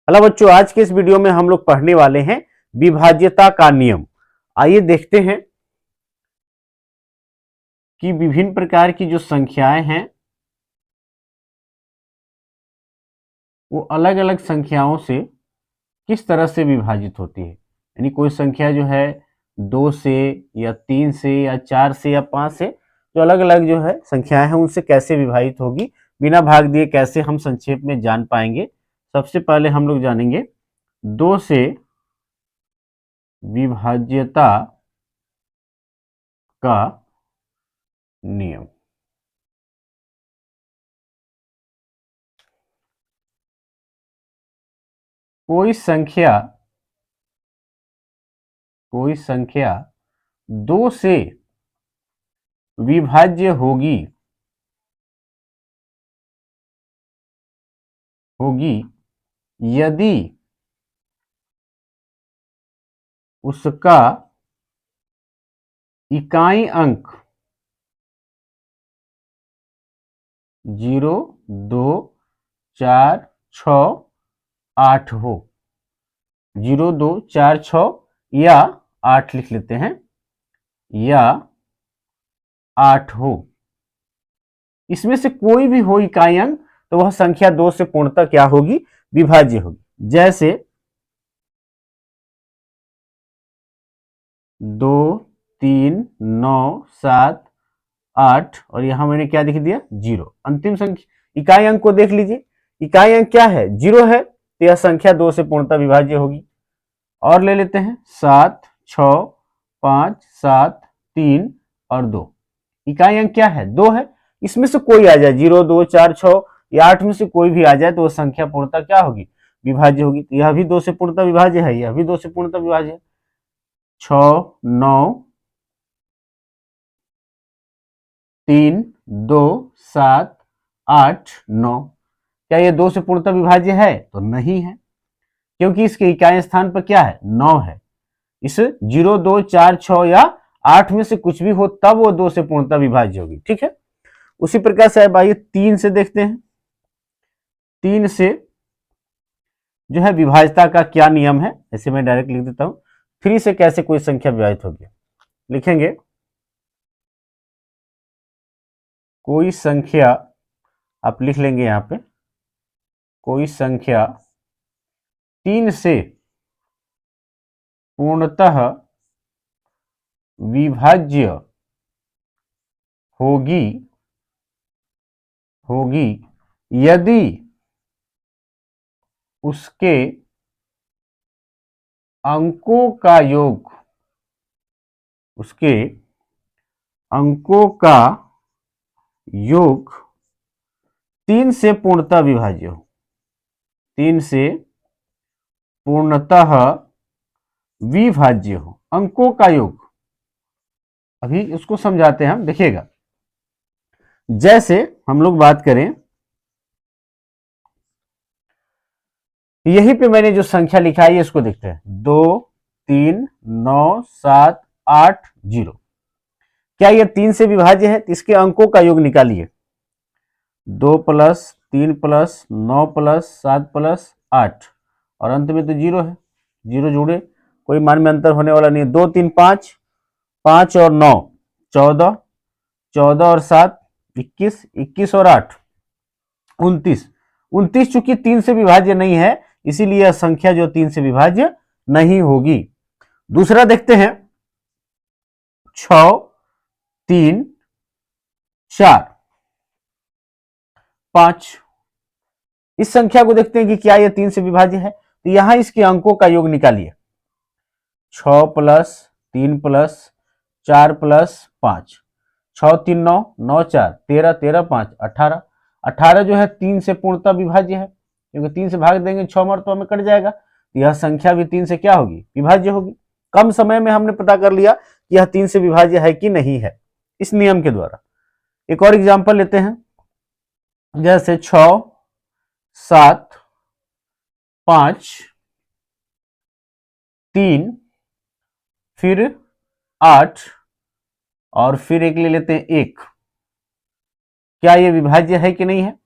Hello बच्चों, आज के इस वीडियो में हम लोग पढ़ने वाले हैं विभाज्यता का नियम। आइए देखते हैं कि विभिन्न प्रकार की जो संख्याएं हैं वो अलग अलग संख्याओं से किस तरह से विभाजित होती है। यानी कोई संख्या जो है 2 से या 3 से या 4 से या 5 से, जो अलग अलग जो है संख्याएं हैं उनसे कैसे विभाजित होगी, बिना भाग दिए कैसे हम संक्षेप में जान पाएंगे। सबसे पहले हम लोग जानेंगे 2 से विभाज्यता का नियम। कोई संख्या 2 से विभाज्य होगी यदि उसका इकाई अंक 0, 2, 4, 6, 8 हो। 0, 2, 4, 6 या 8 लिख लेते हैं, या 8 हो। इसमें से कोई भी हो इकाई अंक तो वह संख्या 2 से पूर्णतः क्या होगी? विभाज्य होगी। जैसे 2, 3, 9, 7, 8 और यहां मैंने क्या लिख दिया? 0। अंतिम संख्या इकाई अंक को देख लीजिए, इकाई अंक क्या है? 0 है, तो यह संख्या 2 से पूर्णतः विभाज्य होगी। और ले लेते हैं 7, 6, 5, 7, 3 और 2। इकाई अंक क्या है? 2 है। इसमें से कोई आ जाए, 0, 2, 4, 6 या 8 में से कोई भी आ जाए तो वह संख्या पूर्णतः क्या होगी? विभाज्य होगी। तो यह भी 2 से पूर्णतः विभाज्य है, यह भी 2 से पूर्णतः विभाज्य है। 6, 9, 3, 2, 7, 8, 9। क्या ये 2 से पूर्णतः विभाज्य है? तो नहीं है, क्योंकि इसके इकाई स्थान पर क्या है? 9 है। इस 0, 2, 4, 6 या 8 में से कुछ भी हो तब वो 2 से पूर्णतः विभाज्य होगी। ठीक है। उसी प्रकार से अब आइए 3 से देखते हैं। 3 से जो है विभाज्यता का क्या नियम है, ऐसे मैं डायरेक्ट लिख देता हूं। 3 से कैसे कोई संख्या विभाजित होगी, लिखेंगे कोई संख्या, आप लिख लेंगे यहां पे, कोई संख्या 3 से पूर्णतः विभाज्य होगी यदि उसके अंकों का योग 3 से पूर्णतः विभाज्य हो। 3 से पूर्णतः विभाज्य हो, अंकों का योग। अभी उसको समझाते हैं हम, देखिएगा। जैसे हम लोग बात करें, यहीं पे मैंने जो संख्या लिखा है इसको देखते हैं, 2, 3, 9, 7, 8, 0। क्या यह 3 से विभाज्य है? तो इसके अंकों का योग निकालिए। 2 + 3 + 9 + 7 + 8 और अंत में तो 0 है। 0 जोड़े, कोई मान में अंतर होने वाला नहीं है। 2, 3, 5, 5 और 9 14, 14 और 7 21, 21 और 8 29। 29 चूंकि 3 से विभाज्य नहीं है, इसीलिए यह संख्या जो 3 से विभाज्य नहीं होगी। दूसरा देखते हैं, 6, 3, 4, 5। इस संख्या को देखते हैं कि क्या यह 3 से विभाज्य है। तो यहां इसके अंकों का योग निकालिए। 6 + 3 + 4 + 5, 6, 3, 9, 9, 4, 13, 13, 5, 18। 18 जो है 3 से पूर्णतः विभाज्य है, क्योंकि 3 से भाग देंगे 6 मरतबा में कट जाएगा। तो यह संख्या भी 3 से क्या होगी? विभाज्य होगी। कम समय में हमने पता कर लिया कि यह 3 से विभाज्य है कि नहीं है, इस नियम के द्वारा। एक और एग्जाम्पल लेते हैं, जैसे 6, 7, 5, 3, फिर 8 और फिर एक ले लेते हैं 1। क्या यह विभाज्य है कि नहीं है?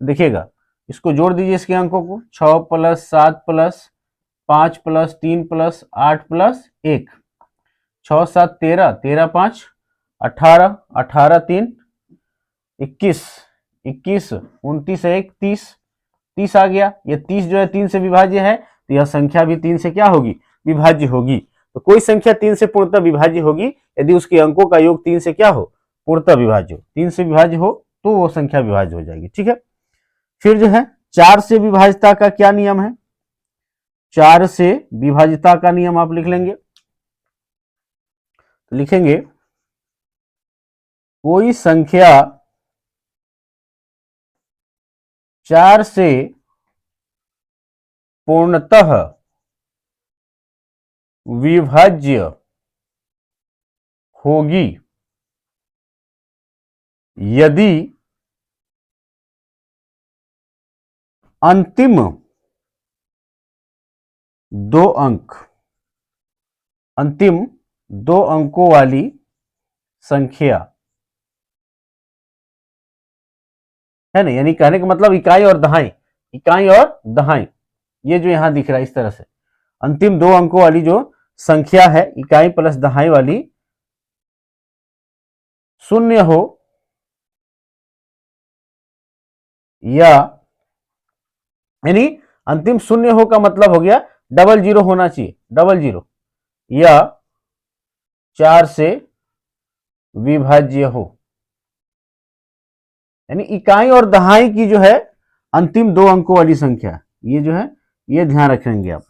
देखिएगा, इसको जोड़ दीजिए इसके अंकों को, 6 plus 7 plus 5 plus 3 plus 8 plus 1, 6 7 13, 13 5 18, 18 3 21, 21 29 1 30, 30 आ गया। ये 30 जो है 3 से विभाज्य है, तो यह संख्या भी 3 से क्या होगी, विभाज्य होगी। तो कोई संख्या 3 से पूर्णतः विभाज्य होगी यदि उसके अंकों का योग 3 से क्या हो, पूर्णतः विभाज्य हो। 3 से विभाज्य हो तो वो संख्या विभाज्य हो जाएगी। ठीक है, फिर जो है 4 से विभाज्यता का क्या नियम है, 4 से विभाज्यता का नियम आप लिख लेंगे। तो लिखेंगे कोई संख्या 4 से पूर्णतः विभाज्य होगी यदि अंतिम 2 अंक, अंतिम 2 अंकों वाली संख्या है ना, यानी कहने का मतलब इकाई और दहाई, इकाई और दहाई, ये जो यहां दिख रहा है इस तरह से, अंतिम 2 अंकों वाली जो संख्या है इकाई प्लस दहाई वाली, शून्य हो या, यानी अंतिम शून्य हो का मतलब हो गया डबल जीरो होना चाहिए, डबल जीरो, या 4 से विभाज्य हो। यानी इकाई और दहाई की जो है अंतिम 2 अंकों वाली संख्या, ये जो है ये ध्यान रखेंगे आप।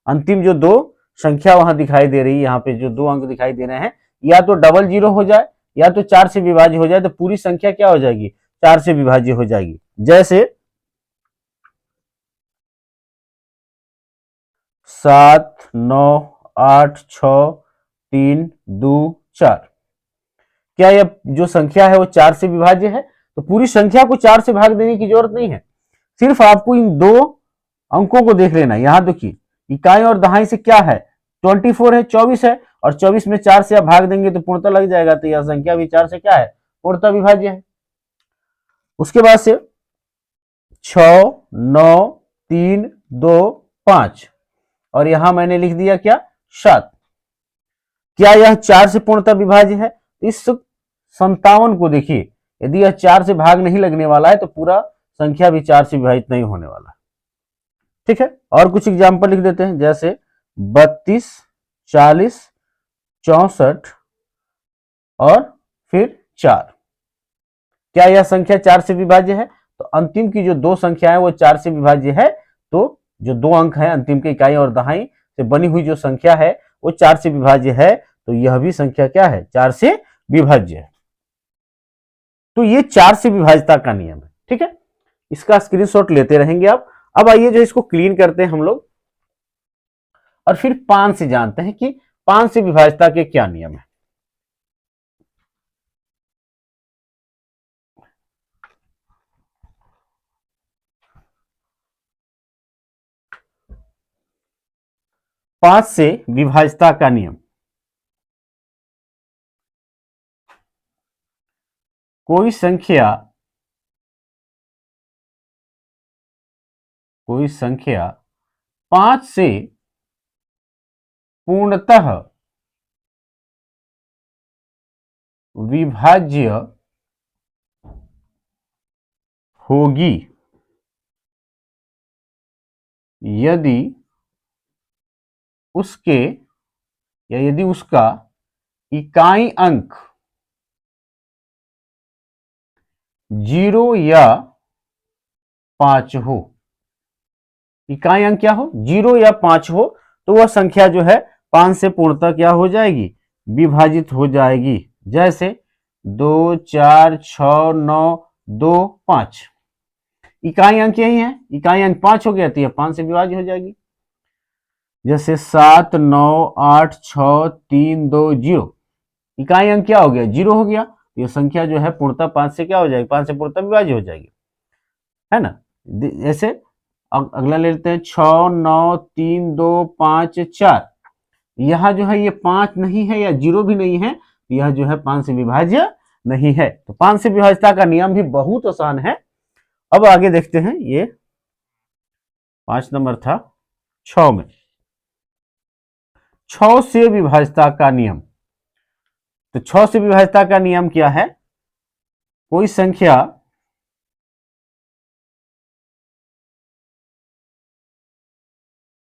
अंतिम जो 2 संख्या वहां दिखाई दे रही है, यहाँ पे जो 2 अंक दिखाई दे रहे हैं, या तो डबल जीरो हो जाए या तो 4 से विभाज्य हो जाए, तो पूरी संख्या क्या हो जाएगी, 4 से विभाज्य हो जाएगी। जैसे 7 9 8 6 3 2 4, क्या यह जो संख्या है वो 4 से विभाज्य है, तो पूरी संख्या को 4 से भाग देने की जरूरत नहीं है, सिर्फ आपको इन 2 अंकों को देख लेना। यहां देखिए इकाई और दहाई से क्या है, 24 है, 24 है, और 24 में 4 से आप भाग देंगे तो पूर्णतः लग जाएगा, तो यह संख्या भी 4 से क्या है, पूर्णतः विभाज्य है। उसके बाद से 6 9 3 2 5, और यहां मैंने लिख दिया क्या, 7, क्या यह 4 से पूर्णतः विभाज्य है। इस 57 को देखिए, यदि यह 4 से भाग नहीं लगने वाला है तो पूरा संख्या भी 4 से विभाजित नहीं होने वाला। ठीक है, और कुछ एग्जाम्पल लिख देते हैं, जैसे 32 40 64 और फिर 4, क्या यह संख्या 4 से विभाज्य है, तो अंतिम की जो 2 संख्या है वो 4 से विभाज्य है, तो जो 2 अंक है अंतिम के इकाई और दहाई से बनी हुई जो संख्या है वो 4 से विभाज्य है, तो यह भी संख्या क्या है, 4 से विभाज्य है। तो ये 4 से विभाज्यता का नियम है। ठीक है, इसका स्क्रीनशॉट लेते रहेंगे आप। अब आइए जो इसको क्लीन करते हैं हम लोग, और फिर 5 से जानते हैं कि 5 से विभाज्यता के क्या नियम है। पांच से विभाज्यता का नियम, कोई संख्या 5 से पूर्णतः विभाज्य होगी यदि उसके या यदि उसका इकाई अंक 0 या 5 हो। इकाई अंक क्या हो, 0 या 5 हो, तो वह संख्या जो है 5 से पूर्णतः क्या हो जाएगी, विभाजित हो जाएगी। जैसे 2 4 6 9 2 5, इकाई अंक यही है, इकाई अंक 5 हो गया तो यह 5 से विभाज्य हो जाएगी। जैसे 7 9 8 6 3 2 0, इकाई अंक क्या हो गया, 0 हो गया, यह संख्या जो है पूर्णतः 5 से क्या हो जाएगी, 5 से पूर्णतः विभाज्य हो जाएगी, है ना। जैसे अगला ले लेते हैं 6 9 3 2 5 4, यहां जो है ये 5 नहीं है या 0 भी नहीं है, यह जो है 5 से विभाज्य नहीं है। तो 5 से विभाज्यता का नियम भी बहुत आसान है। अब आगे देखते हैं ये 5 नंबर था 6 में। 6 से विभाज्यता का नियम। तो 6 से विभाज्यता का नियम क्या है? कोई संख्या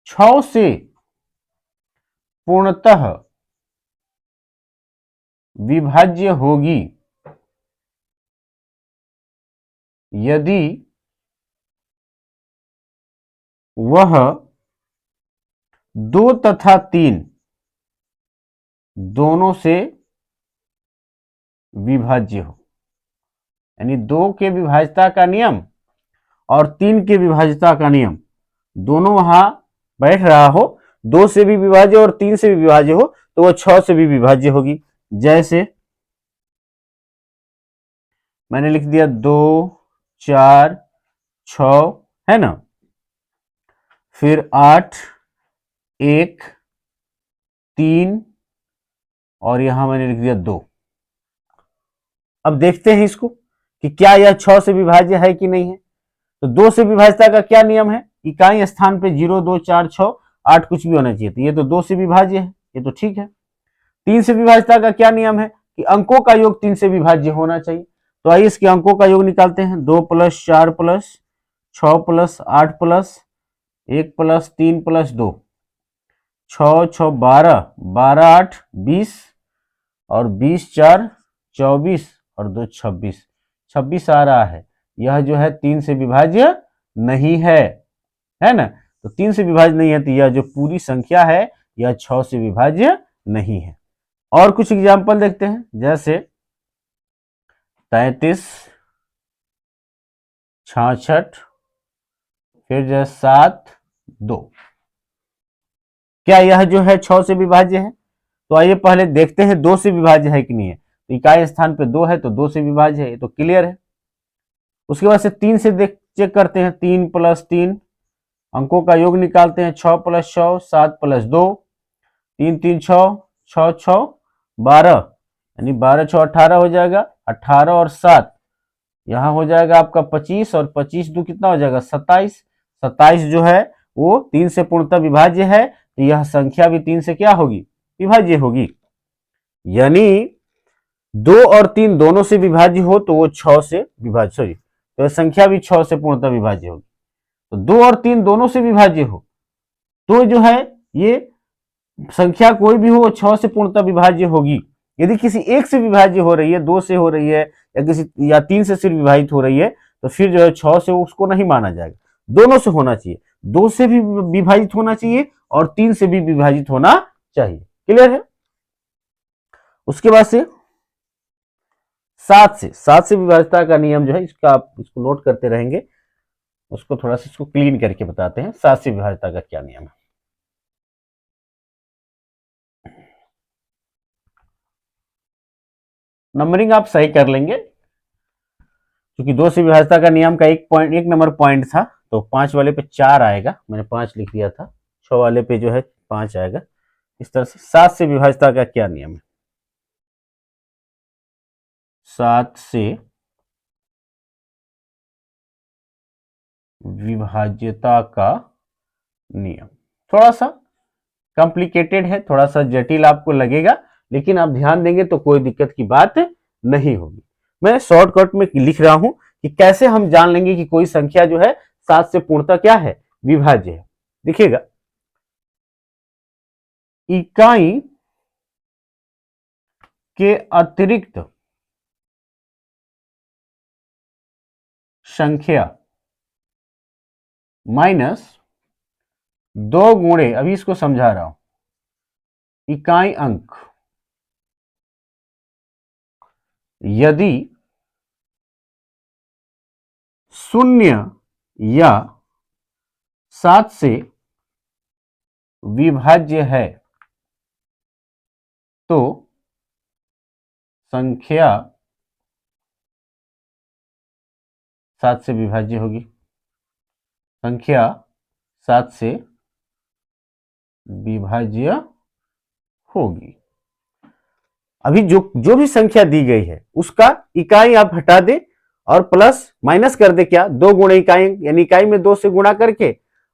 छह से पूर्णतः विभाज्य होगी यदि वह 2 तथा 3 दोनों से विभाज्य हो। यानी 2 के विभाज्यता का नियम और 3 के विभाज्यता का नियम दोनों वहां बैठ रहा हो, 2 से भी विभाज्य और 3 से भी विभाज्य हो, तो वह 6 से भी विभाज्य होगी। जैसे मैंने लिख दिया 2, 4, 6 है ना, फिर 8, 1, 3 और यहां मैंने लिख दिया 2। अब देखते हैं इसको कि क्या यह 6 से विभाज्य है कि नहीं है। तो 2 से विभाज्यता का क्या नियम है? इकाई स्थान पे 0, 2, 4, 6, 8 कुछ भी होना चाहिए। तो ये तो 2 से विभाज्य है, ये तो ठीक है। 3 से विभाज्यता का क्या नियम है कि अंकों का योग 3 से विभाज्य होना चाहिए। तो आइए इसके अंकों का योग निकालते हैं। 2 + 4 + 6 + 8 + 1 + 3 + 2, 6, 6, 12, 12, 8, 20 और 20, 4, 24 और 2, 26, 26 आ रहा है। यह जो है 3 से विभाज्य नहीं है ना। तो 3 से विभाज्य नहीं है, तो यह जो पूरी संख्या है यह 6 से विभाज्य नहीं है। और कुछ एग्जाम्पल देखते हैं, जैसे 33, 66, फिर जो 7, 2। क्या यह जो है 6 से विभाज्य है? तो आइए पहले देखते हैं 2 से विभाज्य है कि नहीं है। तो इकाई स्थान पे 2 है तो 2 से विभाज्य है, ये तो क्लियर है। उसके बाद से 3 से देख चेक करते हैं। 3 + 3 अंकों का योग निकालते हैं। 6 + 6, 7 + 2, 3, 3, 6, 6, 6, 12, यानी 12, 6, 18 हो जाएगा। 18 और 7 यहां हो जाएगा आपका 25 और 25 2 कितना हो जाएगा 27। 27 जो है वो 3 से पूर्णतः विभाज्य है, तो यह संख्या भी 3 से क्या होगी? विभाज्य होगी। यानी 2 और 3 दोनों से विभाज्य हो तो वो 6 से विभाज्य, सॉरी, तो संख्या भी 6 से पूर्णतः विभाज्य होगी। तो 2 और 3 दोनों से विभाज्य हो तो जो है ये संख्या कोई भी हो 6 से पूर्णतः विभाज्य होगी। यदि किसी एक से विभाज्य हो रही है, 2 से हो रही है या 3 से सिर्फ विभाजित हो रही है, तो फिर जो है 6 से उसको नहीं माना जाएगा। दोनों से होना चाहिए, 2 से भी विभाजित होना चाहिए और 3 से भी विभाजित होना चाहिए। क्लियर है? उसके बाद से 7 से विभाज्यता का नियम जो है, इसका आप इसको नोट करते रहेंगे, उसको थोड़ा सा इसको क्लीन करके बताते हैं 7 से विभाज्यता का क्या नियम है। नंबरिंग आप सही कर लेंगे, क्योंकि 2 से विभाज्यता का नियम का एक नंबर पॉइंट था, तो 5 वाले पे 4 आएगा, मैंने 5 लिख दिया था। 6 वाले पे जो है 5 आएगा। इस तरह से 7 से विभाज्यता का क्या नियम है? 7 से विभाज्यता का नियम थोड़ा सा कॉम्प्लिकेटेड है, थोड़ा सा जटिल आपको लगेगा, लेकिन आप ध्यान देंगे तो कोई दिक्कत की बात नहीं होगी। मैं शॉर्टकट में लिख रहा हूं कि कैसे हम जान लेंगे कि कोई संख्या जो है 7 से पूर्णतः क्या है? विभाज्य है। देखिएगा, इकाई के अतिरिक्त संख्या माइनस 2 गुणे, अभी इसको समझा रहा हूं, इकाई अंक यदि 0 या 7 से विभाज्य है तो संख्या 7 से विभाज्य होगी। संख्या 7 से विभाज्य होगी। अभी जो भी संख्या दी गई है उसका इकाई आप हटा दे और प्लस माइनस कर दे, क्या 2 गुणे इकाई, यानी इकाई में 2 से गुणा करके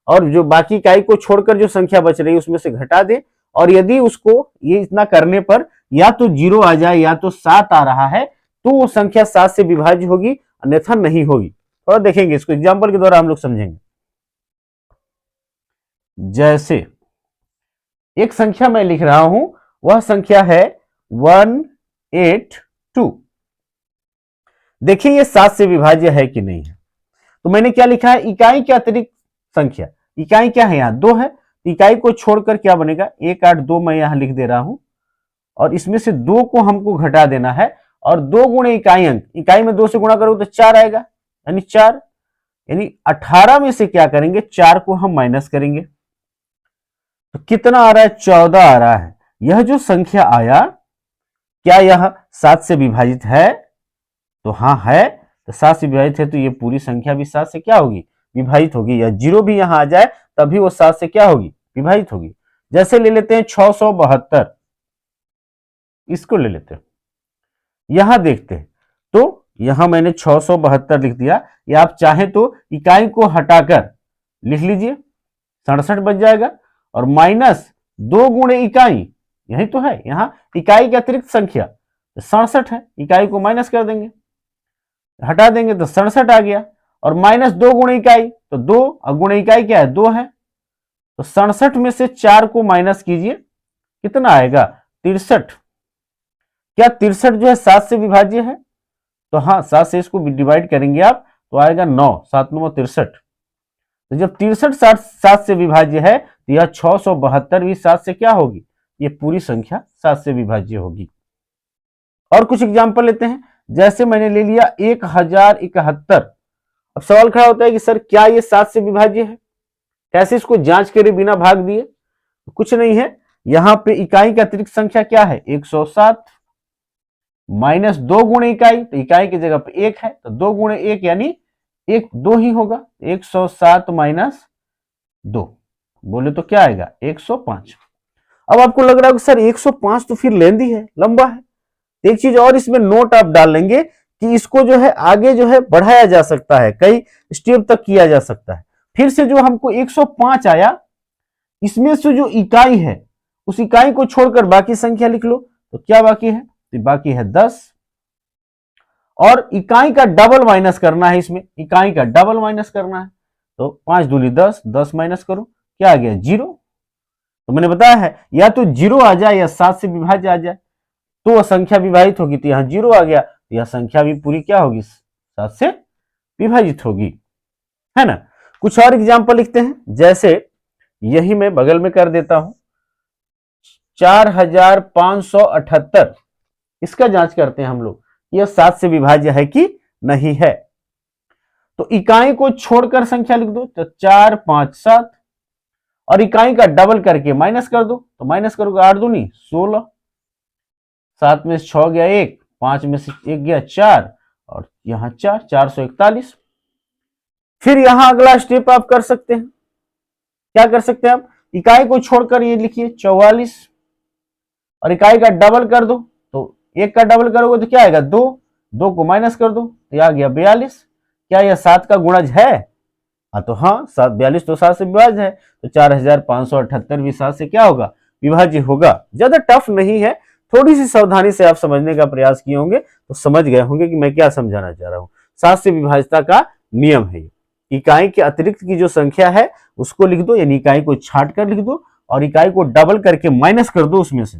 और जो बाकी इकाई को छोड़कर जो संख्या बच रही है उसमें से घटा दें, और यदि उसको ये इतना करने पर या तो 0 आ जाए या तो 7 आ रहा है तो वो संख्या 7 से विभाज्य होगी, अन्यथा नहीं होगी। थोड़ा देखेंगे इसको, एग्जाम्पल के द्वारा हम लोग समझेंगे। जैसे एक संख्या मैं लिख रहा हूं, वह संख्या है 182। देखिए ये 7 से विभाज्य है कि नहीं है। तो मैंने क्या लिखा है, इकाई के अतिरिक्त संख्या, इकाई क्या है यहां 2 है, इकाई को छोड़कर क्या बनेगा 182 मैं यहां लिख दे रहा हूं, और इसमें से 2 को हमको घटा देना है, और 2 गुणे इकाई अंक, इकाई में 2 से गुणा करोगे तो 4 आएगा, यानी 4, यानी 18 में से क्या करेंगे 4 को हम माइनस करेंगे, तो कितना आ रहा है 14 आ रहा है। यह जो संख्या आया क्या यह 7 से विभाजित है, तो हाँ है, तो 7 से विभाजित है तो ये पूरी संख्या भी 7 से क्या होगी विभाजित होगी, या 0 भी यहां आ जाए तभी वो 7 से क्या होगी विभाजित होगी। जैसे ले लेते हैं 672, इसको ले लेते हैं, यहां देखते हैं, तो यहां मैंने 672 लिख दिया, या आप चाहें तो इकाई को हटाकर लिख लीजिए 67 बच जाएगा, और माइनस 2 गुणे इकाई, यही तो है यहां इकाई के अतिरिक्त संख्या 67 है, इकाई को माइनस कर देंगे, हटा देंगे तो 67 आ गया, और माइनस 2 गुणे इकाई, तो 2 गुणे इकाई क्या है 2 है, तो 67 में से 4 को माइनस कीजिए, कितना आएगा 63। क्या 63 जो है 7 से विभाज्य है, तो हाँ 7 से इसको डिवाइड करेंगे आप तो आएगा 9, 7 9 63। तो जब 63 7 से विभाज्य है तो यह 672 भी 7 से क्या होगी, ये पूरी संख्या 7 से विभाज्य होगी। और कुछ एग्जाम्पल लेते हैं, जैसे मैंने ले लिया 1071। अब सवाल खड़ा होता है कि सर क्या ये 7 से विभाज्य है, कैसे इसको जांच करे बिना भाग दिए, तो कुछ नहीं है, यहां पे इकाई का अतिरिक्त संख्या क्या है 107, माइनस 2 गुणे इकाई, तो इकाई की जगह पे 1 है, तो 2 गुणे 1 यानी 1 2 ही होगा, 107 माइनस 2 बोले तो क्या आएगा 105। अब आपको लग रहा है सर 105 तो फिर लेंदी है, लंबा है, एक चीज और इसमें नोट आप डाल लेंगे कि इसको जो है आगे जो है बढ़ाया जा सकता है, कई स्टेप तक किया जा सकता है। फिर से जो हमको 105 आया, इसमें से जो इकाई है उस इकाई को छोड़कर बाकी संख्या लिख लो, तो क्या बाकी है, तो बाकी है 10, और इकाई का डबल माइनस करना है, इसमें इकाई का डबल माइनस करना है, तो 5 दूनी 10, 10 माइनस करो क्या आ गया 0। तो मैंने बताया है या तो 0 आ जाए या 7 से विभाज्य आ जाए तो वह संख्या विभाजित होगी, तो यहां 0 आ गया तो यह संख्या भी पूरी क्या होगी 7 से विभाजित होगी, है ना। कुछ और एग्जाम्पल लिखते हैं, जैसे यही मैं बगल में कर देता हूं 4578, इसका जांच करते हैं हम लोग, यह 7 से विभाज्य है कि नहीं है। तो इकाई को छोड़कर संख्या लिख दो, तो 4 5 7, और इकाई का डबल करके माइनस कर दो, तो माइनस करोगे 8 दूनी 16, 7 में से 6 गया 1, 5 में से 1 गया 4, और यहां 4 441। फिर यहां अगला स्टेप आप कर सकते हैं, क्या कर सकते हैं आप, इकाई को छोड़कर ये लिखिए 44, और इकाई का डबल कर दो, तो 1 का डबल करोगे तो क्या आएगा 2, 2 को माइनस कर दो तो आ गया 42। क्या यह 7 का गुणज है, हाँ तो हाँ 7 42 तो 7 से विभाज्य है, तो 4578 भी 7 से क्या होगा विभाज्य होगा। ज्यादा टफ नहीं है, थोड़ी सी सावधानी से आप समझने का प्रयास किए होंगे तो समझ गए होंगे कि मैं क्या समझाना चाह रहा हूं। 7 से विभाज्यता का नियम है, इकाई के अतिरिक्त की जो संख्या है उसको लिख दो, यानी इकाई को छाट कर लिख दो, और इकाई को डबल करके माइनस कर दो उसमें से,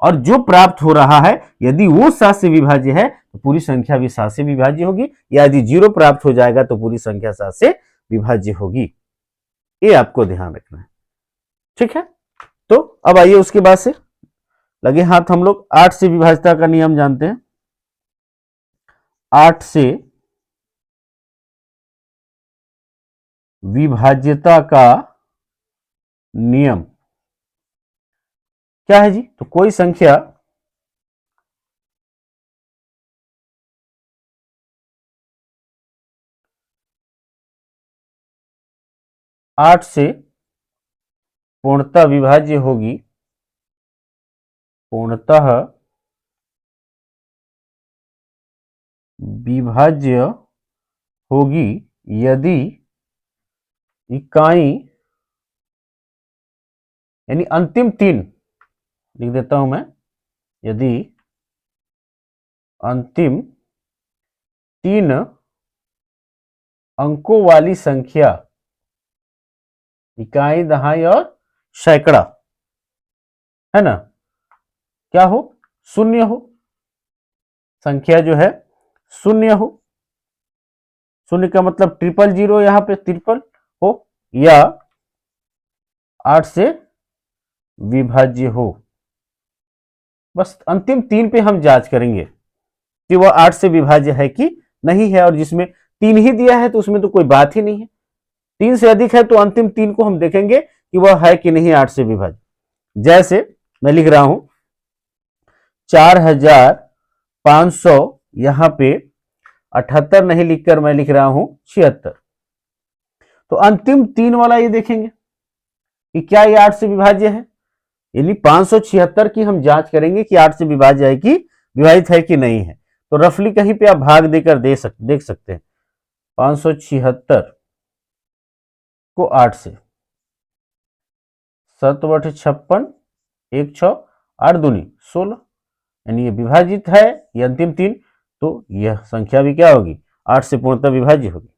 और जो प्राप्त हो रहा है यदि वो 7 से विभाज्य है तो पूरी संख्या भी 7 से विभाज्य होगी, या यदि 0 प्राप्त हो जाएगा तो पूरी संख्या 7 से विभाज्य होगी। ये आपको ध्यान रखना है, ठीक है। तो अब आइए उसके बाद से लगे हाथ हम लोग 8 से विभाज्यता का नियम जानते हैं। 8 से विभाज्यता का नियम क्या है जी, तो कोई संख्या आठ से पूर्णतः विभाज्य होगी, पूर्णतः विभाज्य होगी यदि इकाई यानी अंतिम तीन, लिख देता हूं मैं, यदि अंतिम तीन अंकों वाली संख्या इकाई, दहाई और सैकड़ा, है ना, क्या हो, शून्य हो, संख्या जो है शून्य हो, शून्य का मतलब 000 यहां पे 33 हो, या 8 से विभाज्य हो। बस अंतिम तीन पे हम जांच करेंगे कि वह 8 से विभाज्य है कि नहीं है, और जिसमें 3 ही दिया है तो उसमें तो कोई बात ही नहीं है। 3 से अधिक है तो अंतिम 3 को हम देखेंगे कि वह है कि नहीं 8 से विभाज्य। जैसे मैं लिख रहा हूं 4500, यहां पे 78 नहीं लिखकर मैं लिख रहा हूं 76। तो अंतिम 3 वाला ये देखेंगे कि क्या ये 8 से विभाज्य है, यानी 576 की हम जांच करेंगे कि 8 से विभाज्य है कि विभाजित है कि नहीं है। तो रफली कहीं पे आप भाग देकर देख सकते हैं 576 को 8 से, 7/56, 1 6, 8 दूनी 16, यानी ये विभाजित है, ये अंतिम 3, तो यह संख्या भी क्या होगी 8 से पूर्णतः विभाज्य होगी।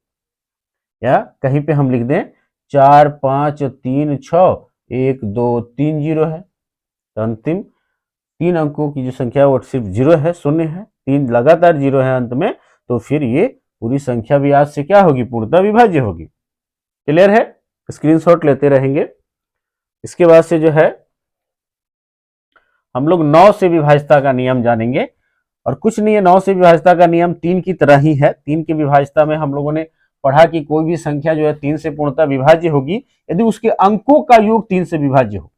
या कहीं पे हम लिख दें 4 5 3 6 1 2 3 0 है, तो अंतिम 3 अंकों की जो संख्या है वो सिर्फ 0 है, शून्य है, 3 लगातार 0 है अंत में, तो फिर ये पूरी संख्या भी 8 से क्या होगी पूर्णतः विभाज्य होगी। क्लियर है, स्क्रीनशॉट लेते रहेंगे। इसके बाद से जो है हम लोग 9 से विभाज्यता का नियम जानेंगे, और कुछ नहीं है, 9 से विभाज्यता का नियम 3 की तरह ही है। 3 की विभाज्यता में हम लोगों ने पढ़ा कि कोई भी संख्या जो है 3 से पूर्णतः विभाज्य होगी यदि उसके अंकों का योग 3 से विभाज्य हो,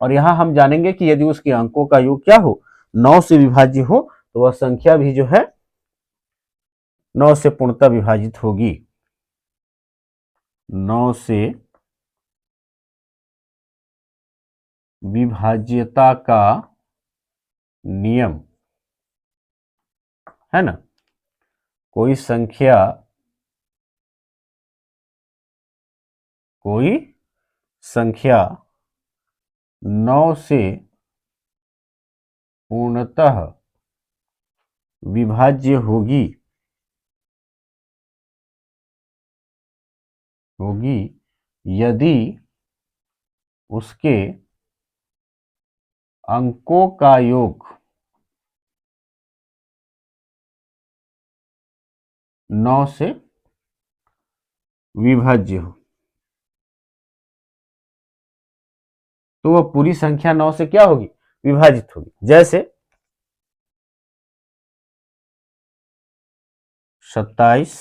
और यहां हम जानेंगे कि यदि उसके अंकों का योग क्या हो 9 से विभाज्य हो, तो वह संख्या भी जो है 9 से पूर्णतः विभाजित होगी। 9 से विभाज्यता का नियम है ना, कोई संख्या 9 से पूर्णतः विभाज्य होगी यदि उसके अंकों का योग 9 से विभाज्य हो, तो वह पूरी संख्या 9 से क्या होगी विभाजित होगी। जैसे 27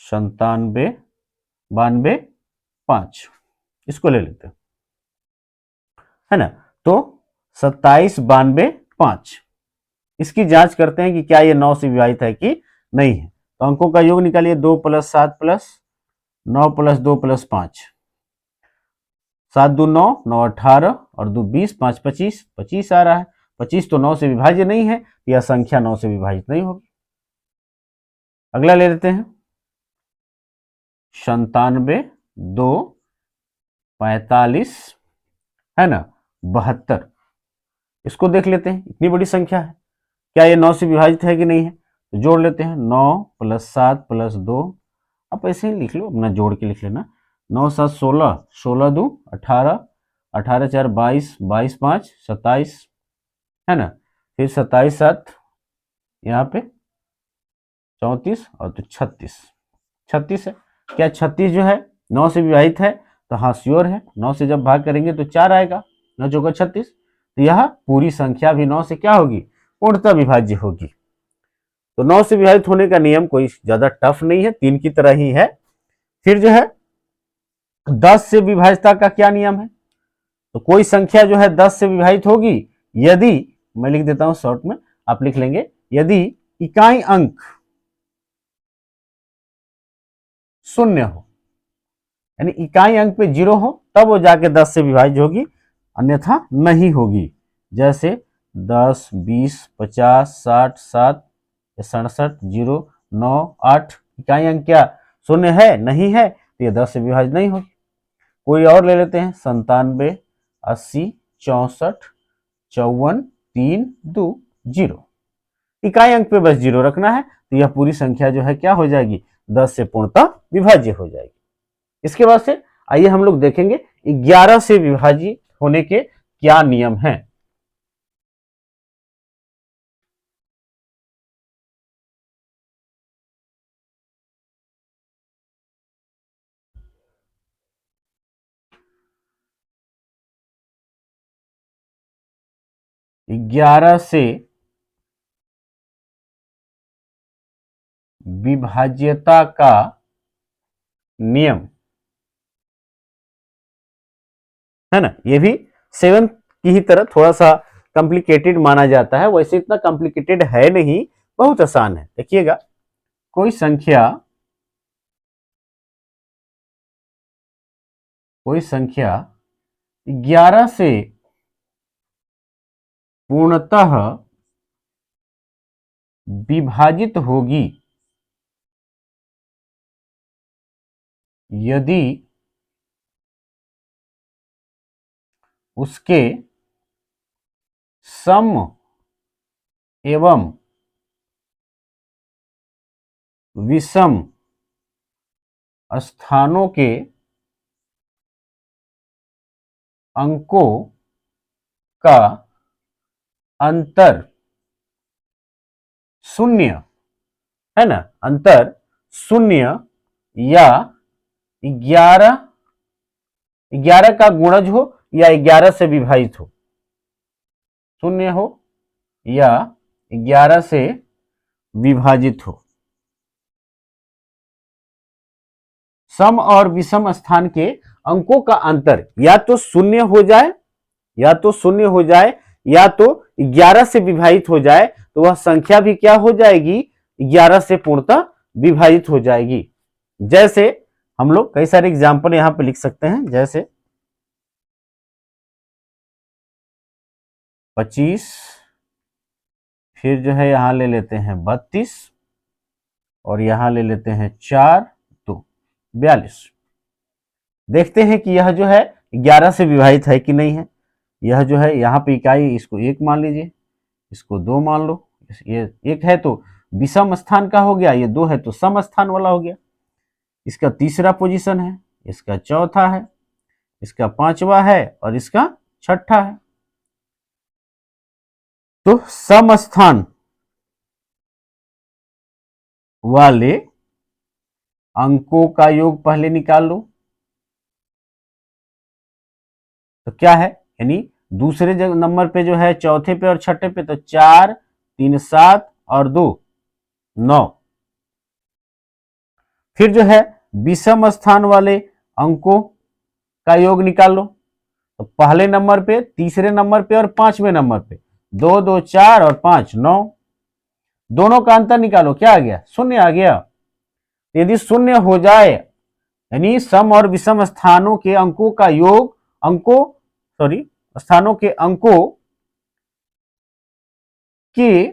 97 92 5, इसको ले लेते हैं, है ना। तो 27 92 5, इसकी जांच करते हैं कि क्या ये 9 से विभाजित है कि नहीं है। तो अंकों का योग निकालिए, 2 + 7 + 9 + 2 + 5, 7 2 9 9 18 और 2 20, 5 25, 25 आ रहा है। 25 तो 9 से विभाज्य नहीं है, यह संख्या 9 से विभाजित नहीं होगी। अगला ले लेते हैं 97 2 45, है ना, 72, इसको देख लेते हैं, इतनी बड़ी संख्या है, क्या ये 9 से विभाजित है कि नहीं है। तो जोड़ लेते हैं, 9 + 7 + 2, आप ऐसे ही लिख लो, अपना जोड़ के लिख लेना, 9 7 16, 16 2 18, 18 4 22, 22 5 27, है ना, फिर 27 7 यहाँ पे 34 और तो 36 है। क्या 36 जो है 9 से विभाजित है, तो हाँ श्योर है, 9 से जब भाग करेंगे तो 4 आएगा, 9 चौका 36, तो यह पूरी संख्या भी 9 से क्या होगी पूर्णतः विभाज्य होगी। तो 9 से विभाजित होने का नियम कोई ज्यादा टफ नहीं है, 3 की तरह ही है। फिर जो है 10 से विभाज्यता का क्या नियम है, तो कोई संख्या जो है 10 से विभाजित होगी यदि, मैं लिख देता हूं शॉर्ट में, आप लिख लेंगे, यदि इकाई अंक 0 हो, यानी इकाई अंक पे 0 हो तब वो जाके 10 से विभाज्य होगी, अन्यथा नहीं होगी। जैसे 10 20 50 60 7 67 0 9 8, इकाई अंक क्या शून्य है नहीं है तो ये 10 से विभाजित नहीं होगी। कोई और ले लेते हैं, 97, 80, 64, 54, 3, 2, 0। इकाई अंक पे बस 0 रखना है तो यह पूरी संख्या जो है क्या हो जाएगी, 10 से पूर्णतः विभाज्य हो जाएगी। इसके बाद से आइए हम लोग देखेंगे 11 से विभाजित होने के क्या नियम हैं। ग्यारह से विभाज्यता का नियम है ना, ये भी 7 की ही तरह थोड़ा सा कॉम्प्लिकेटेड माना जाता है, वैसे इतना कॉम्प्लिकेटेड है नहीं, बहुत आसान है। देखिएगा, कोई संख्या 11 से पूर्णतः विभाजित होगी यदि उसके सम एवं विषम स्थानों के अंकों का अंतर शून्य है ना, अंतर शून्य या 11 का गुणज हो या 11 से विभाजित हो, शून्य हो या 11 से विभाजित हो। सम और विषम स्थान के अंकों का अंतर या तो शून्य हो जाए या तो 11 से विभाजित हो जाए, तो वह संख्या भी क्या हो जाएगी, 11 से पूर्णतः विभाजित हो जाएगी। जैसे हम लोग कई सारे एग्जाम्पल यहां पे लिख सकते हैं, जैसे 25, फिर जो है यहां ले लेते हैं 32 और यहां ले लेते हैं 4, 2, 42। देखते हैं कि यह जो है 11 से विभाजित है कि नहीं है। यह जो है यहाँ पे इकाई, इसको 1 मान लीजिए, इसको 2 मान लो, ये 1 है तो विषम स्थान का हो गया, ये 2 है तो सम स्थान वाला हो गया। इसका तीसरा पोजीशन है, इसका चौथा है, इसका पांचवा है और इसका छठा है। तो सम स्थान वाले अंकों का योग पहले निकाल लो। तो क्या है, यानी दूसरे नंबर पे जो है, चौथे पे और छठे पे, तो 4, 3, 7 और 2, 9। फिर जो है विषम स्थान वाले अंकों का योग निकाल लो। तो पहले नंबर पे, तीसरे नंबर पे और पांचवें नंबर पे 2, 2, 4 और 5, 9। दोनों का अंतर निकालो, क्या आ गया, शून्य आ गया। यदि शून्य हो जाए, यानी सम और विषम स्थानों के अंकों का योग, स्थानों के अंकों के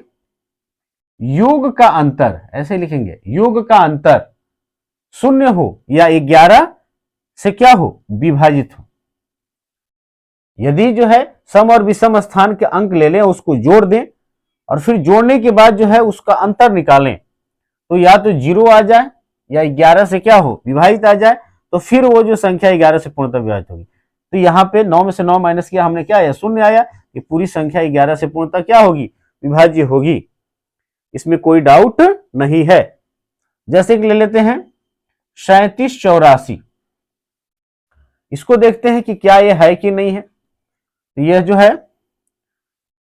योग का अंतर, ऐसे लिखेंगे, योग का अंतर शून्य हो या 11 से क्या हो, विभाजित हो। यदि जो है सम और विषम स्थान के अंक ले लें, उसको जोड़ दें और फिर जोड़ने के बाद जो है उसका अंतर निकालें, तो या तो 0 आ जाए या 11 से क्या हो, विभाजित आ जाए, तो फिर वो जो संख्या 11 से पूर्णतः विभाजित होगी। तो यहाँ पे 9 में से 9 माइनस किया हमने, क्या आया, शून्य आया। ये पूरी संख्या 11 से पूर्णतः क्या होगी, विभाज्य होगी, इसमें कोई डाउट नहीं है। जैसे कि ले लेते हैं 37, 84, इसको देखते हैं कि क्या ये है कि नहीं है। तो यह जो है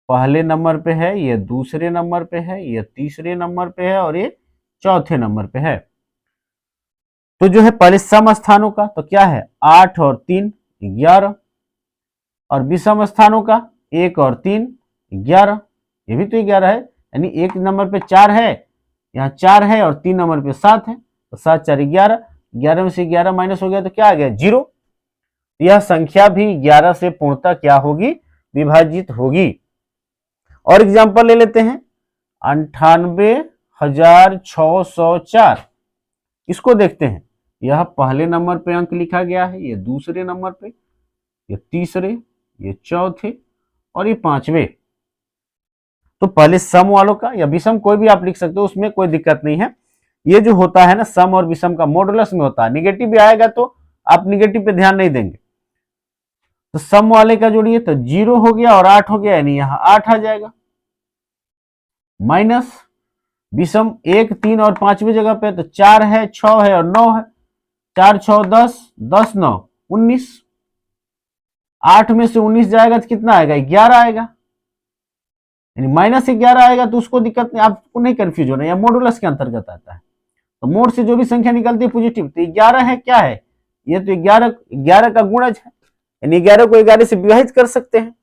पहले नंबर पे है, ये दूसरे नंबर पे है, ये तीसरे नंबर पे है और ये चौथे नंबर पे है। तो जो है पहले सम स्थानों का, तो क्या है, 8 और 3, 11, और विषम स्थानों का 1 और 3, 11, ये भी तो 11 है, यानी एक नंबर पे 4 है, यहाँ 4 है और 3 नंबर पे 7 है, तो 7, 4, 11, 11 में से 11 माइनस हो गया तो क्या आ गया, 0। यह संख्या भी 11 से पूर्णतः क्या होगी, विभाजित होगी। और एग्जांपल ले लेते हैं 98,604, इसको देखते हैं, यह पहले नंबर पे अंक लिखा गया है, ये दूसरे नंबर पे, ये तीसरे, ये चौथे और ये पांचवे। तो पहले सम वालों का या विषम कोई भी आप लिख सकते हो, उसमें कोई दिक्कत नहीं है। ये जो होता है ना सम और विषम का मॉडुलस में होता है, निगेटिव भी आएगा तो आप निगेटिव पे ध्यान नहीं देंगे। तो सम वाले का जोड़िए तो 0 हो गया और 8 हो गया, यानी यहां 8 आ जाएगा। माइनस विषम 1, 3 और 5वीं जगह पे तो 4 है, 6 है और 9 है। 4 6 10, 10 9 19। 8 में से 19 जाएगा तो कितना आएगा? 11 आएगा, यानी -11 आएगा। तो उसको दिक्कत नहीं, आपको नहीं कंफ्यूज होना, यह मॉडुलस के अंतर्गत आता है। तो मोड से जो भी संख्या निकलती है पॉजिटिव, तो 11 है, क्या है ये? तो 11 का गुणज है, यानी 11 को 11 से विभाजित कर सकते हैं।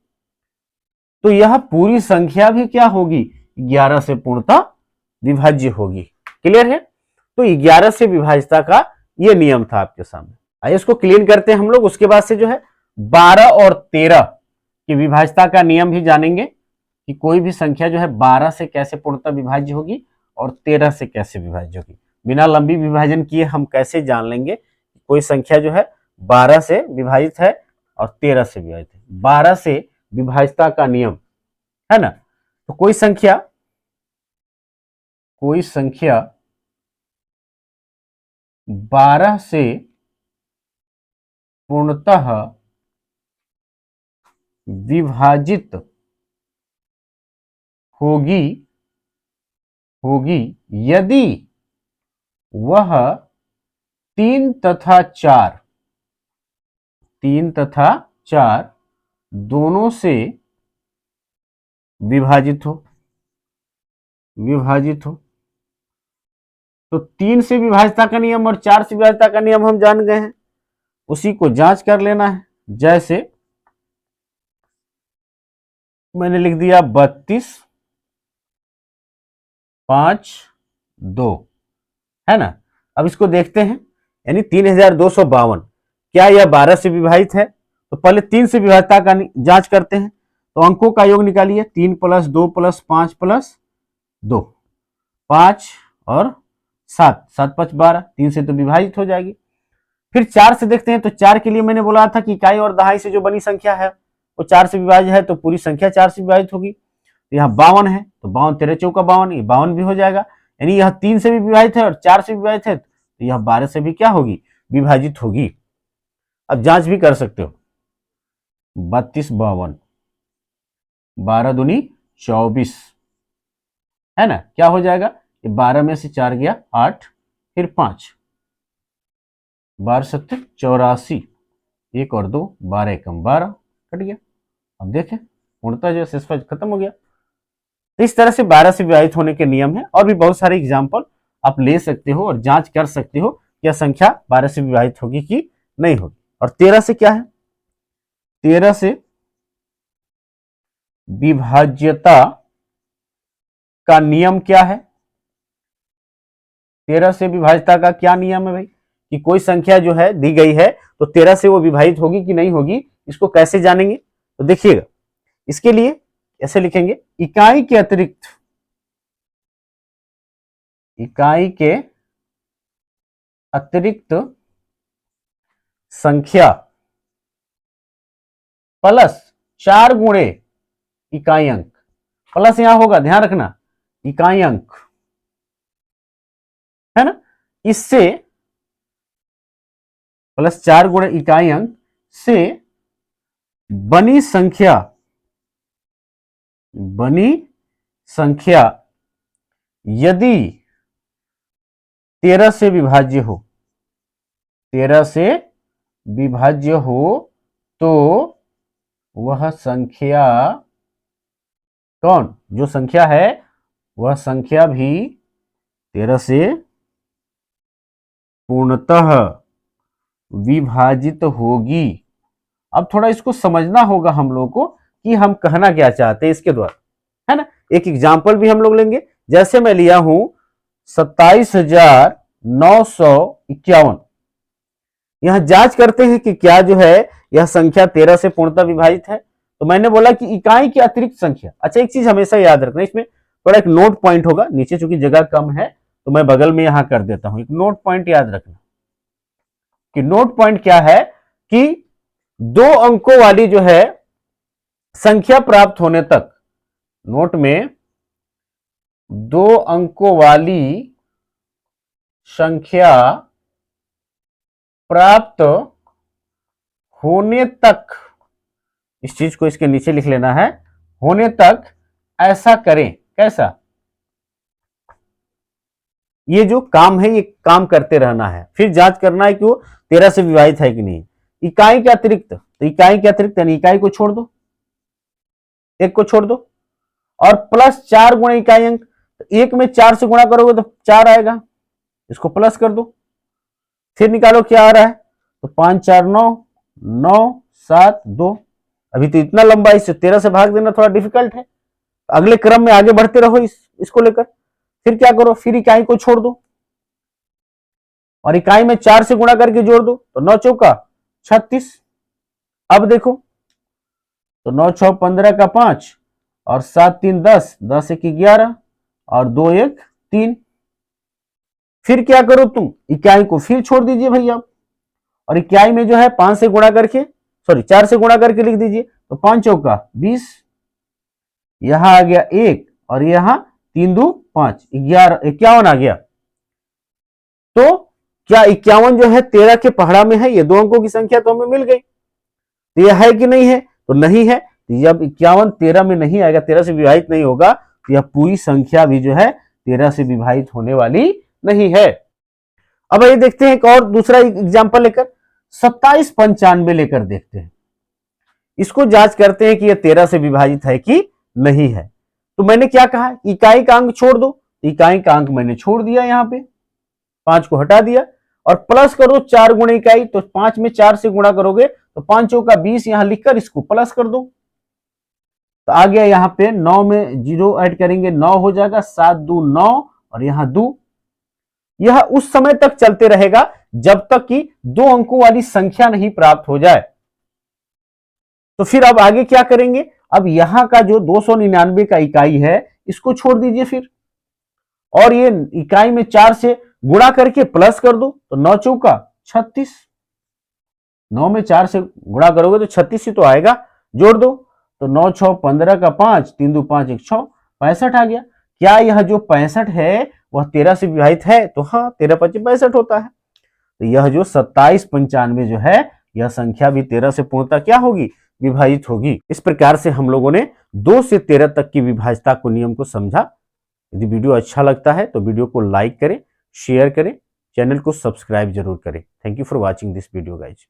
तो यह पूरी संख्या भी क्या होगी? 11 से पूर्णतः विभाज्य होगी। क्लियर है? तो 11 से विभाज्यता का यह नियम था आपके सामने। आइए इसको क्लीन करते हैं हम लोग। उसके बाद से जो है 12 और 13 की विभाज्यता का नियम भी जानेंगे कि कोई भी संख्या जो है 12 से कैसे पूर्णतः विभाज्य होगी और 13 से कैसे विभाज्य होगी। बिना लंबी विभाजन किए हम कैसे जान लेंगे कोई संख्या जो है 12 से विभाजित है और 13 से विभाजित है। 12 से विभाज्यता का नियम है ना। तो कोई संख्या 12 से पूर्णतः विभाजित होगी यदि वह 3 तथा 4 दोनों से विभाजित हो। तो 3 से विभाज्यता का नियम और 4 से विभाज्यता का नियम हम जान गए हैं, उसी को जांच कर लेना है। जैसे मैंने लिख दिया 32 5 2, है ना। अब इसको देखते हैं, यानी 3252 क्या यह 12 से विभाजित है? तो पहले 3 से विभाज्यता का जांच करते हैं। तो अंकों का योग निकालिए, 3 + 2 + 5 + 2, 5 और 7, 7 5 12, 3 से तो विभाजित हो जाएगी। फिर 4 से देखते हैं। तो 4 के लिए मैंने बोला था कि इकाई और दहाई से जो बनी संख्या है वो 4 से विभाज्य है, तो पूरी संख्या 4 से विभाजित होगी। तो यहाँ 52 है, तो 52 13 चौका 52, ये 52 भी हो जाएगा। यानी यह 3 से भी विभाजित है और 4 से विभाजित है, तो यह 12 से भी क्या होगी? विभाजित होगी। अब जांच भी कर सकते हो, 32 52, 12 दूनी 24, है ना। क्या हो जाएगा? ये 12 में से 4 गया 8, फिर 5, 12 7 84, 1 और 2 12 एकम 12, कट गया। अब देखें पूर्णतः जो शेषफल खत्म हो गया। इस तरह से 12 से विभाजित होने के नियम है, और भी बहुत सारे एग्जाम्पल आप ले सकते हो और जांच कर सकते हो यह संख्या 12 से विभाजित होगी कि नहीं होगी। और 13 से क्या है? 13 से विभाज्यता का नियम क्या है? 13 से विभाज्यता का क्या नियम है भाई? कि कोई संख्या जो है दी गई है तो 13 से वो विभाजित होगी कि नहीं होगी, इसको कैसे जानेंगे? तो देखिएगा, इसके लिए ऐसे लिखेंगे, इकाई के अतिरिक्त संख्या प्लस 4 गुणे इकाई अंक, प्लस यहां होगा, ध्यान रखना, इकाई अंक, है ना। इससे प्लस 4 गुणे इकाई अंक से बनी संख्या यदि 13 से विभाज्य हो, 13 से विभाज्य हो तो वह संख्या कौन? जो संख्या है वह संख्या भी 13 से पूर्णतः विभाजित होगी। अब थोड़ा इसको समझना होगा हम लोग को कि हम कहना क्या चाहते हैं इसके द्वारा, है ना। एक एग्जाम्पल भी हम लोग लेंगे। जैसे मैं लिया हूं 27,951, यहां जांच करते हैं कि क्या जो है यह संख्या 13 से पूर्णतः विभाजित है। तो मैंने बोला कि इकाई की अतिरिक्त संख्या। अच्छा, एक चीज हमेशा याद रखना, इसमें थोड़ा एक नोट पॉइंट होगा नीचे, चूंकि जगह कम है तो मैं बगल में यहां कर देता हूं। एक नोट पॉइंट याद रखना कि नोट पॉइंट क्या है कि 2 अंकों वाली जो है संख्या प्राप्त होने तक, नोट में 2 अंकों वाली संख्या प्राप्त होने तक, इस चीज को इसके नीचे लिख लेना है, होने तक ऐसा करें। कैसा? ये जो काम है ये काम करते रहना है, फिर जांच करना है कि वो 13 से विभाजित है कि नहीं। इकाई के अतिरिक्त, तो इकाई के अतिरिक्त यानी इकाई को छोड़ दो, एक को छोड़ दो, और प्लस 4 गुणा इकाई अंक, तो एक में 4 से गुणा करोगे तो 4 आएगा, इसको प्लस कर दो, फिर निकालो क्या आ रहा है, तो 5 4 9, 9 7 2। अभी तो इतना लंबा, इससे 13 से भाग देना थोड़ा डिफिकल्ट है, तो अगले क्रम में आगे बढ़ते रहो इसको लेकर। फिर क्या करो, फिर इकाई को छोड़ दो और इकाई में 4 से गुणा करके जोड़ दो, तो 9 चौका 36। अब देखो, तो 9 6 15 का 5 और 7 3 10, 10 1 11 और 2 1 3। फिर क्या करो तुम, इकाई को फिर छोड़ दीजिए भैया, और इकाई में जो है 5 से गुणा करके, सॉरी 4 से गुणा करके लिख दीजिए, तो 5 चौका 20, यहां आ गया 1 और यहां 3 2 5, 11 51 आ गया। तो क्या 51 जो है 13 के पहाड़ा में है? ये 2 अंकों की संख्या तो हमें मिल गई, तो यह है कि नहीं है? तो नहीं है। तो जब 51 13 में नहीं आएगा, 13 से विभाजित नहीं होगा, तो यह पूरी संख्या भी जो है 13 से विभाजित होने वाली नहीं है। अब ये देखते हैं एक और दूसरा एग्जांपल लेकर, 27 95 लेकर देखते हैं, इसको जांच करते हैं कि यह 13 से विभाजित है कि नहीं है। तो मैंने क्या कहा, इकाई का अंक छोड़ दो, इकाई का अंक मैंने छोड़ दिया, यहां पे 5 को हटा दिया, और प्लस करो 4 गुणा इकाई, तो 5 में 4 से गुणा करोगे तो 5 चौका 20, यहां लिखकर इसको प्लस कर दो, तो आ गया यहाँ पे 9 में 0 ऐड करेंगे 9 हो जाएगा, 7 2 9 और यहां 2। यह उस समय तक चलते रहेगा जब तक कि 2 अंकों वाली संख्या नहीं प्राप्त हो जाए। तो फिर अब आगे क्या करेंगे, अब यहां का जो 299 का इकाई है इसको छोड़ दीजिए फिर, और ये इकाई में 4 से गुणा करके प्लस कर दो, तो 9 चौका 36, 9 में 4 से गुणा करोगे तो 36 ही तो आएगा, जोड़ दो, तो 9 6 15 का 5, 3 2 5 1 6, 65 आ गया। क्या यह जो 65 है वह 13 से विभाजित है? तो हाँ, 13 25 65 होता है। तो यह जो 27 95 जो है, यह संख्या भी 13 से पूर्णतः क्या होगी, विभाजित होगी। इस प्रकार से हम लोगों ने 2 से 13 तक की विभाज्यता को नियम को समझा। यदि वीडियो अच्छा लगता है तो वीडियो को लाइक करें, शेयर करें, चैनल को सब्सक्राइब जरूर करें। Thank you for watching this video guys.